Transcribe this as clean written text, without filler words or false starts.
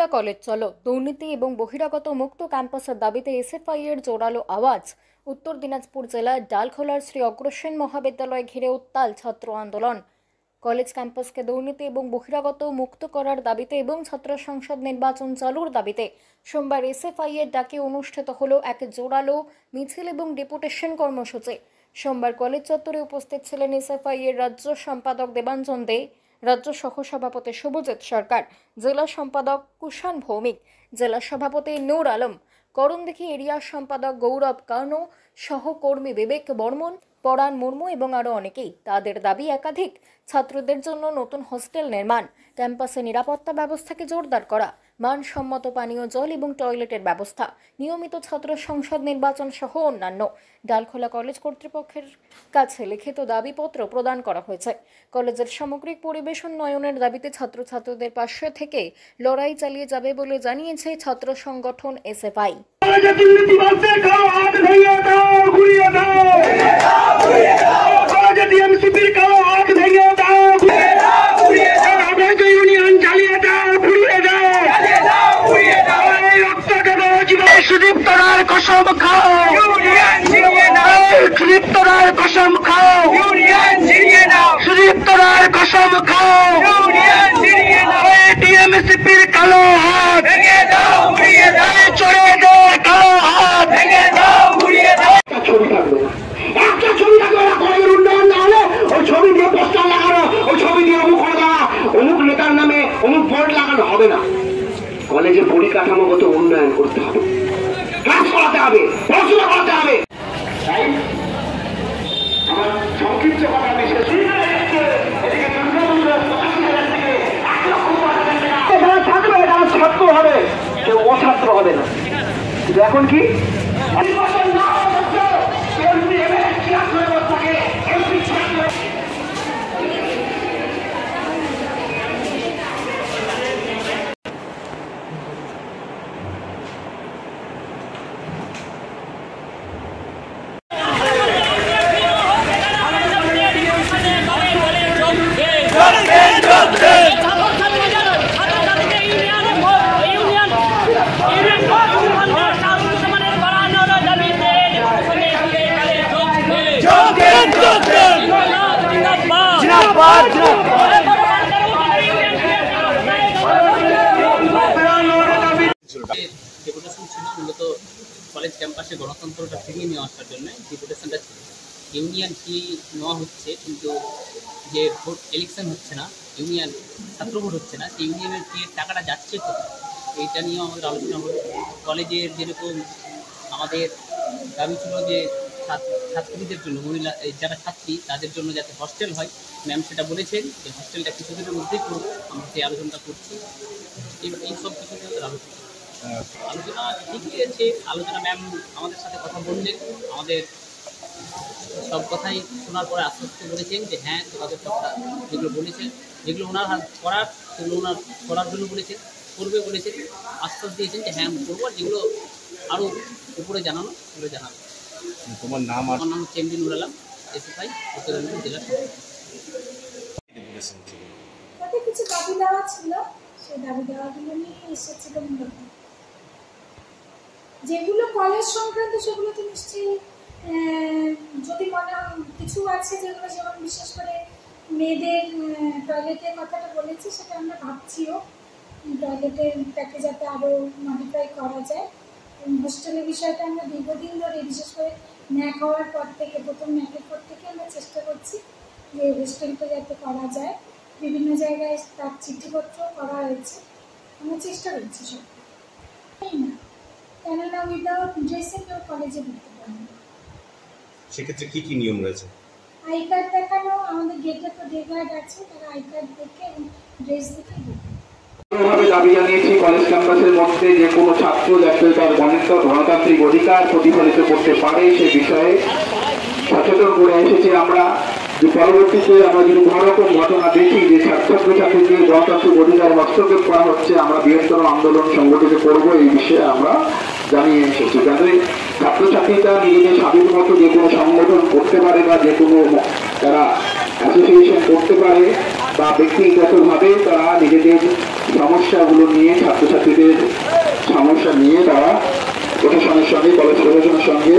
Dalkhola college চলো, দুর্নীতি এবং বহিরাগত মুক্ত ক্যাম্পাসের দাবিতে এসএফআই এর জোরালো আওয়াজ। উত্তর দিনাজপুর জেলার ডালখোলার শ্রী অগ্রসেন মহাবিদ্যালয় ঘিরে উত্তাল ছাত্র আন্দোলন। কলেজ ক্যাম্পাসকে দুর্নীতি এবং বহিরাগত মুক্ত করার দাবিতে এবং ছাত্র সংসদ নির্বাচন চালুর দাবিতে সোমবার এসএফআই এর ডাকে অনুষ্ঠিত হলো এক জোরালো মিছিল এবং ডেপুটেশন কর্মসূচি। সোমবার কলেজ চত্বরে উপস্থিত ছিলেন এসএফআই এর রাজ্য সম্পাদক দেবাঞ্জন দে, রাজ্য সহসভাপতি শুভজিৎ সরকার, জেলা সম্পাদক কুষাণ ভৌমিক, জেলা সভাপতি নূর আলম, করণদিঘি এরিয়া সম্পাদক গৌরব কার্নো, সহকর্মী বিবেক বর্মন, পরাণ মুর্মু এবং আরও অনেকেই। তাদের দাবি একাধিক: ছাত্রদের জন্য নতুন হোস্টেল নির্মাণ, ক্যাম্পাসে নিরাপত্তা ব্যবস্থাকে জোরদার করা, মানসম্মত পানীয় জল এবং টয়লেটের ব্যবস্থা, নিয়মিত ছাত্র সংসদ নির্বাচন সহ অন্যান্য। ডালখোলা কলেজ কর্তৃপক্ষের কাছে লিখিত দাবিপত্র প্রদান করা হয়েছে। কলেজের সামগ্রিক পরিবেশ উন্নয়নের দাবিতে ছাত্রছাত্রীদের পাশে থেকে লড়াই চালিয়ে যাবে বলে জানিয়েছে ছাত্র সংগঠন এসএফআই। সুদীপ্তরার কসম খাও, সুদীপ্তরার কসম খাও, সুদীপ্তরার কসম খাও, টিএমসিপির কালো হাত চড়ে দে, কালো হাত ছবি থাকবে না, একটা ছবি থাকবে না। কলেজের উন্নয়ন না হলে ওই ছবি দিয়ে পোস্টার লাগানো, ওই ছবি দিয়ে অমুক করে দেওয়া, অমুক নেতার নামে অমুক বোর্ড লাগানো হবে না। কলেজের পরিকাঠামোগত উন্নয়ন করতে হবে, ক্লাস করাতে হবে, পড়াশোনা করাতে হবে। তাই আমার সংক্ষিপ্ত কথা আমি শেষ থাকবে, যারা ছাত্র হবে কেউ অছাত্র হবে না। কিন্তু এখন কি ডেপুটেশন ছিল মূলত কলেজ ক্যাম্পাসে গণতন্ত্রটা ফিরিয়ে নিয়ে আসার জন্য ডেপুটেশনটা ছিল। ইউনিয়ন কি নেওয়া হচ্ছে, কিন্তু যে ভোট ইলেকশন হচ্ছে না, ইউনিয়ন ছাত্র ভোট হচ্ছে না, সেই ইউনিয়নের যে টাকাটা যাচ্ছে কোথায়, এইটা নিয়েও আমাদের আলোচনা হলো। কলেজের যেরকম আমাদের দাবি ছিল যে ছাত্রীদের জন্য, মহিলা যারা ছাত্রী তাদের জন্য যাতে হস্টেল হয়, ম্যাম সেটা বলেছেন যে হস্টেলটা কিছুদিনের মধ্যেই করব। আমরা সেই আলোচনাটা করছি, এই সব কিছু নিয়ে আলোচনা ঠিকই আছে। আলোচনা ম্যাম আমাদের সাথে কথা বললেন, আমাদের সব কথাই শোনার পরে আশ্বস্ত বলেছেন যে হ্যাঁ তোমাদের সবটা যেগুলো বলেছেন, যেগুলো ওনার হাত করার সেগুলো ওনার করার জন্য বলেছেন, করবে বলেছেন, আশ্বাস দিয়েছেন যে হ্যাঁ করবো, আর যেগুলো আরও উপরে জানানো সেগুলো জানাবো। তোমার নাম? আমার নাম হচ্ছে এমডি নূর আলম, এসএফআই উত্তর দিনাজপুর জেলা। কিছু দাবি দেওয়া ছিল, সেই দাবি দেওয়াগুলো নিয়ে এসেছিল। যেগুলো কলেজ সংক্রান্ত সেগুলো তো নিশ্চয়ই যদি মনে কিছু আছে যেগুলো, যেমন বিশেষ করে মেয়েদের টয়লেটের কথাটা বলেছি, সেটা আমরা ভাবছিও টয়লেটেরটাকে যাতে আরও মডিফাই করা যায়। হোস্টেলের বিষয়টা আমরা দীর্ঘদিন ধরে, বিশেষ করে ন্যাক হওয়ার পর থেকে, প্রথম ন্যাকের পর থেকে আমরা চেষ্টা করছি যে হোস্টেলটা যাতে করা যায়। বিভিন্ন জায়গায় তার চিঠিপত্র করা হয়েছে, আমরা চেষ্টা করছি সব। না, কেননা উইদাউট ড্রেসে কেউ কলেজে ঢুকতে পারে না। সেক্ষেত্রে কি কি নিয়ম রয়েছে? আই কার্ড দেখানো, আমাদের গেটে তো ডে গার্ড আছে, তারা আই কার্ড দেখে এবং ড্রেস দেখে ঢুকে। দাবি জানিয়েছি কলেজ ক্যাম্পাসের মধ্যে যে কোনো ছাত্র যাতে তার গণতান্ত্রিক অধিকার প্রতিফলিত করতে পারে সে বিষয়ে সচেতন করে এসেছি আমরা। যে পরবর্তীতে আমরা যদি কোনো রকম ঘটনা দেখি যে ছাত্রছাত্রীদের গণতান্ত্রিক অধিকার হস্তক্ষেপ করা হচ্ছে, আমরা বৃহত্তর আন্দোলন সংগঠিত করবো, এই বিষয়ে আমরা জানিয়ে এসেছি। যাতে ছাত্রছাত্রীরা নিজেদের স্বাধীন মতো যে কোনো সংগঠন করতে পারে বা যে কোনো তারা অ্যাসোসিয়েশন করতে পারে, বা ব্যক্তিগতভাবে তারা নিজেদের সমস্যাগুলো নিয়ে, ছাত্রছাত্রীদের সমস্যা নিয়ে তারা প্রশাসনের সঙ্গে, কলেজ প্রশাসনের সঙ্গে